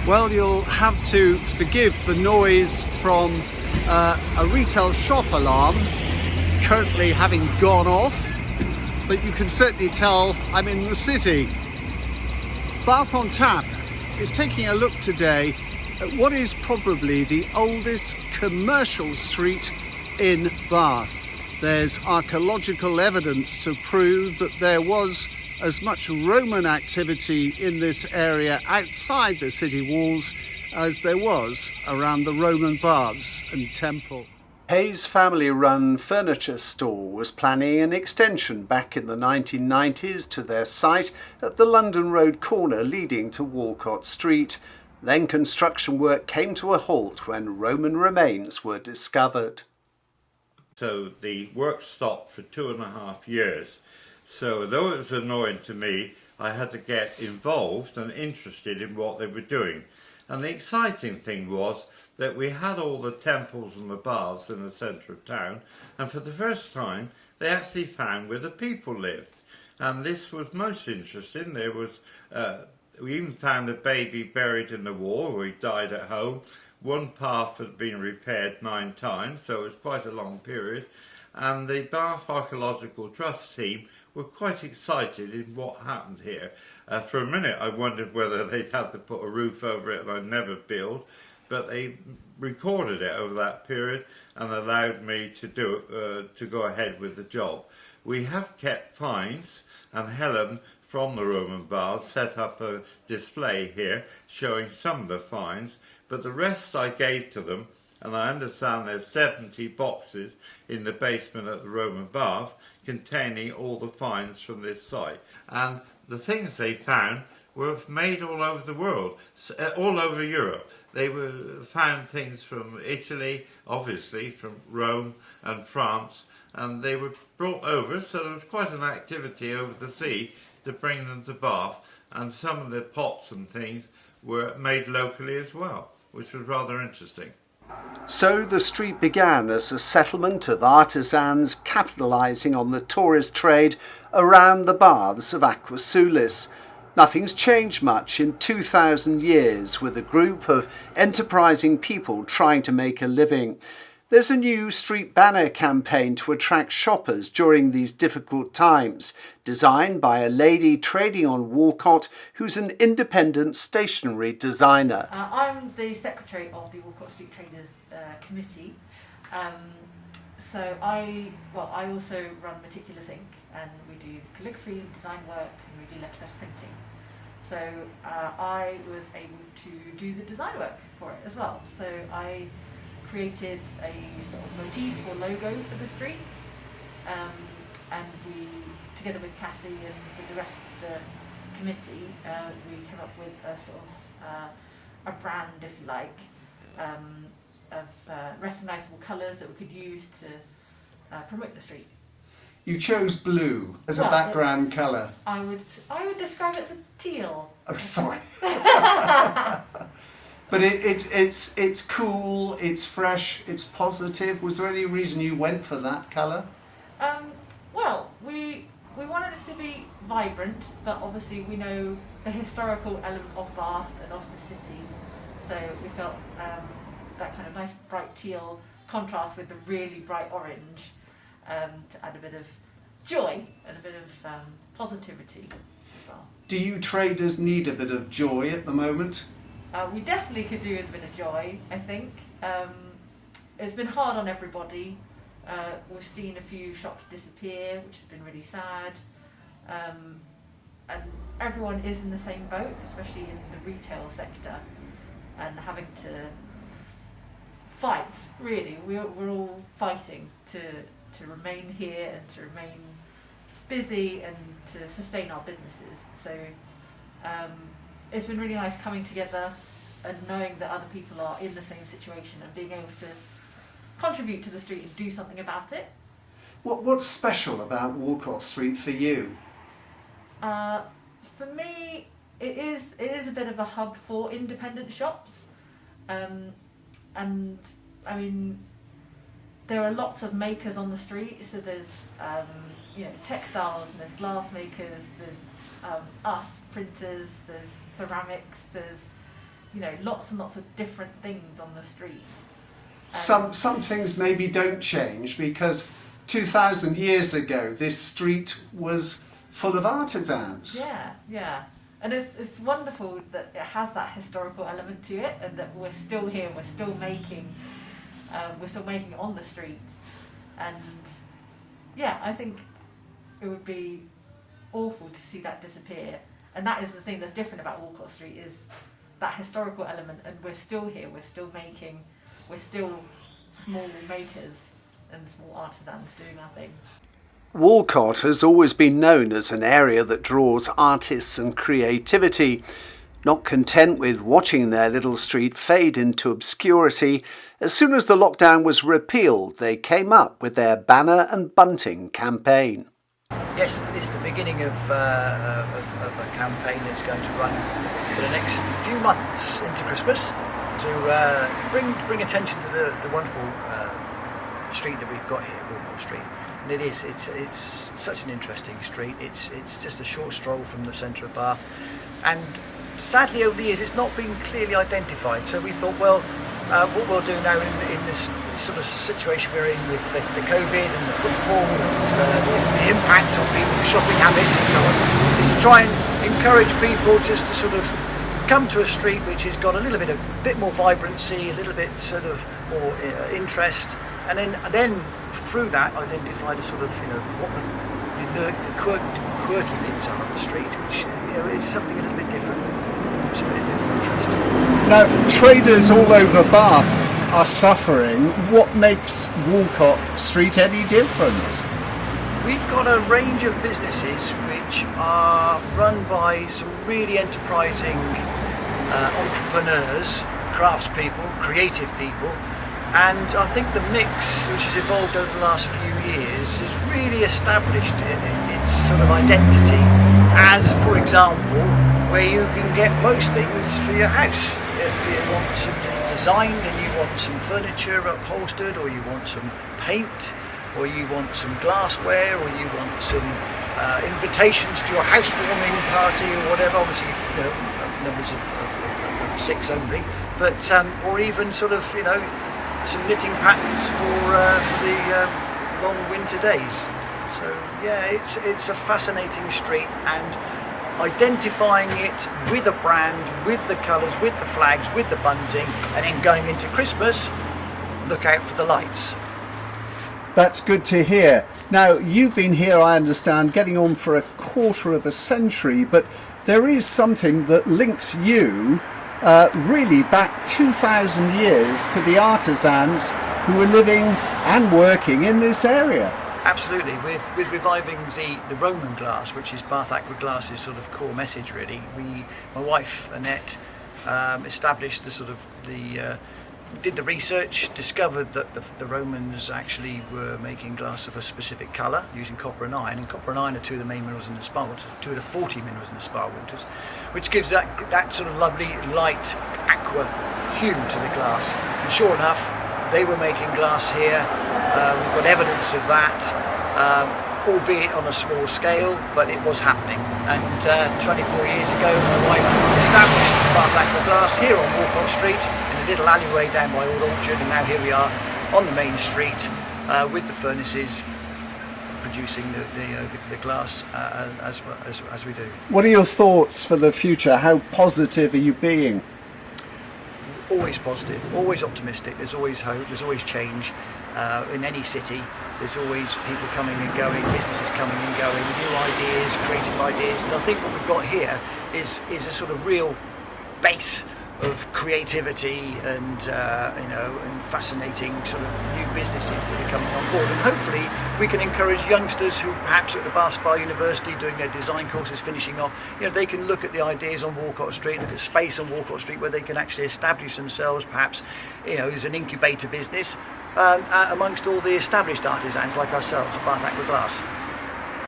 Well, you'll have to forgive the noise from a retail shop alarm currently having gone off, but you can certainly tell I'm in the city. Bath on Tap is taking a look today at what is probably the oldest commercial street in Bath. There's archaeological evidence to prove that there was as much Roman activity in this area outside the city walls as there was around the Roman baths and temple. Hayes family-run furniture store was planning an extension back in the 1990s to their site at the London Road corner leading to Walcot Street. Then construction work came to a halt when Roman remains were discovered. So the work stopped for 2.5 years. So though it was annoying to me, I had to get involved and interested in what they were doing. And the exciting thing was that we had all the temples and the baths in the centre of town, and for the first time they actually found where the people lived. And this was most interesting. There was, we even found a baby buried in the wall where he died at home. One path had been repaired 9 times, so it was quite a long period. And the Bath Archaeological Trust team were quite excited in what happened here. For a minute I wondered whether they'd have to put a roof over it and I'd never build, but they recorded it over that period and allowed me to go ahead with the job. We have kept finds, and Helen from the Roman baths set up a display here showing some of the finds, but the rest I gave to them. And I understand there's 70 boxes in the basement at the Roman bath containing all the finds from this site. And the things they found were made all over the world, all over Europe. They found things from Italy, obviously, from Rome and France, and they were brought over, so there was quite an activity over the sea to bring them to Bath, and some of the pots and things were made locally as well, which was rather interesting. So the street began as a settlement of artisans capitalising on the tourist trade around the baths of Aqua Sulis. Nothing's changed much in 2,000 years, with a group of enterprising people trying to make a living. There's a new street banner campaign to attract shoppers during these difficult times, designed by a lady trading on Walcot who's an independent stationery designer. I'm the secretary of the Walcot Street Traders Committee. So I also run Meticulous Ink, and we do calligraphy, design work, and we do letterpress printing. So I was able to do the design work for it as well. So I created a sort of motif or logo for the street, and we, together with Cassie and with the rest of the committee, we came up with a sort of a brand, if you like, of recognisable colours that we could use to promote the street. You chose blue as a background colour. I would describe it as a teal. Oh, sorry. But it's cool, it's fresh, it's positive. Was there any reason you went for that colour? Well, we wanted it to be vibrant, but obviously we know the historical element of Bath and of the city, so we felt that kind of nice bright teal contrast with the really bright orange to add a bit of joy and a bit of positivity as well. Do you traders need a bit of joy at the moment? We definitely could do with a bit of joy, I think. It's been hard on everybody. We've seen a few shops disappear, which has been really sad. And everyone is in the same boat, especially in the retail sector, and having to fight, really. We're all fighting to remain here and to remain busy and to sustain our businesses. So it's been really nice coming together and knowing that other people are in the same situation and being able to contribute to the street and do something about it. What's special about Walcot Street for you? For me, it is a bit of a hub for independent shops, and I mean there are lots of makers on the street. So there's textiles, and there's glass makers, there's us printers, there's ceramics, there's lots and lots of different things on the streets. Some things maybe don't change, because 2,000 years ago this street was full of artisans. Yeah. And it's wonderful that it has that historical element to it, and that we're still here, we're still making on the streets. And yeah, I think it would be awful to see that disappear. And that is the thing that's different about Walcot Street, is that historical element, and we're still here, we're still making, we're still small makers and small artisans doing our thing. Walcot has always been known as an area that draws artists and creativity. Not content with watching their little street fade into obscurity, as soon as the lockdown was repealed, they came up with their banner and bunting campaign. Yes, it's the beginning of a campaign that's going to run for the next few months into Christmas to bring attention to the wonderful street that we've got here, Walcot Street. And it's such an interesting street. It's just a short stroll from the centre of Bath, and sadly over the years it's not been clearly identified. So we thought, well, what we'll do now in this sort of situation we're in with the COVID and the footfall, the impact on people's shopping habits and so on, is to try and encourage people just to sort of come to a street which has got a bit more vibrancy, a little bit sort of more interest, and then through that identify the sort of what the quirky bits are of the street, which is something a little bit different, it's a bit more interesting. Now, traders all over Bath are suffering. What makes Walcot Street any different? We've got a range of businesses which are run by some really enterprising entrepreneurs, craftspeople, creative people, and I think the mix, which has evolved over the last few years, has really established its sort of identity as, for example, where you can get most things for your house. If you want something designed and you want some furniture upholstered, or you want some paint, or you want some glassware, or you want some invitations to your housewarming party or whatever, obviously numbers of 6 only, but or even sort of some knitting patterns for the long winter days. So yeah, it's a fascinating street, and identifying it with a brand, with the colours, with the flags, with the bunting, and then going into Christmas, look out for the lights. That's good to hear. Now, you've been here, I understand, getting on for a quarter of a century, but there is something that links you really back 2,000 years to the artisans who were living and working in this area. Absolutely, with reviving the Roman glass, which is Bath Aqua Glass's sort of core message really. My wife Annette established did the research, discovered that the Romans actually were making glass of a specific colour using copper and iron, and copper and iron are two of the main minerals in the spa water, two of the 40 minerals in the spa waters, which gives that sort of lovely light aqua hue to the glass. And sure enough, they were making glass here. We've got evidence of that, albeit on a small scale, but it was happening. And 24 years ago, my wife established Bath Aqua Glass here on Walcot Street in a little alleyway down by Old Orchard, and now here we are on the main street with the furnaces producing the glass as we do. What are your thoughts for the future? How positive are you being? Always positive, always optimistic. There's always hope, there's always change. In any city, there's always people coming and going, businesses coming and going, new ideas, creative ideas. And I think what we've got here is a sort of real base of creativity and and fascinating sort of new businesses that are coming on board. And hopefully we can encourage youngsters who perhaps are at the Bath Spa University doing their design courses, finishing off, they can look at the ideas on Walcot Street, look at space on Walcot Street where they can actually establish themselves perhaps as an incubator business amongst all the established artisans like ourselves at Bath Aqua Glass.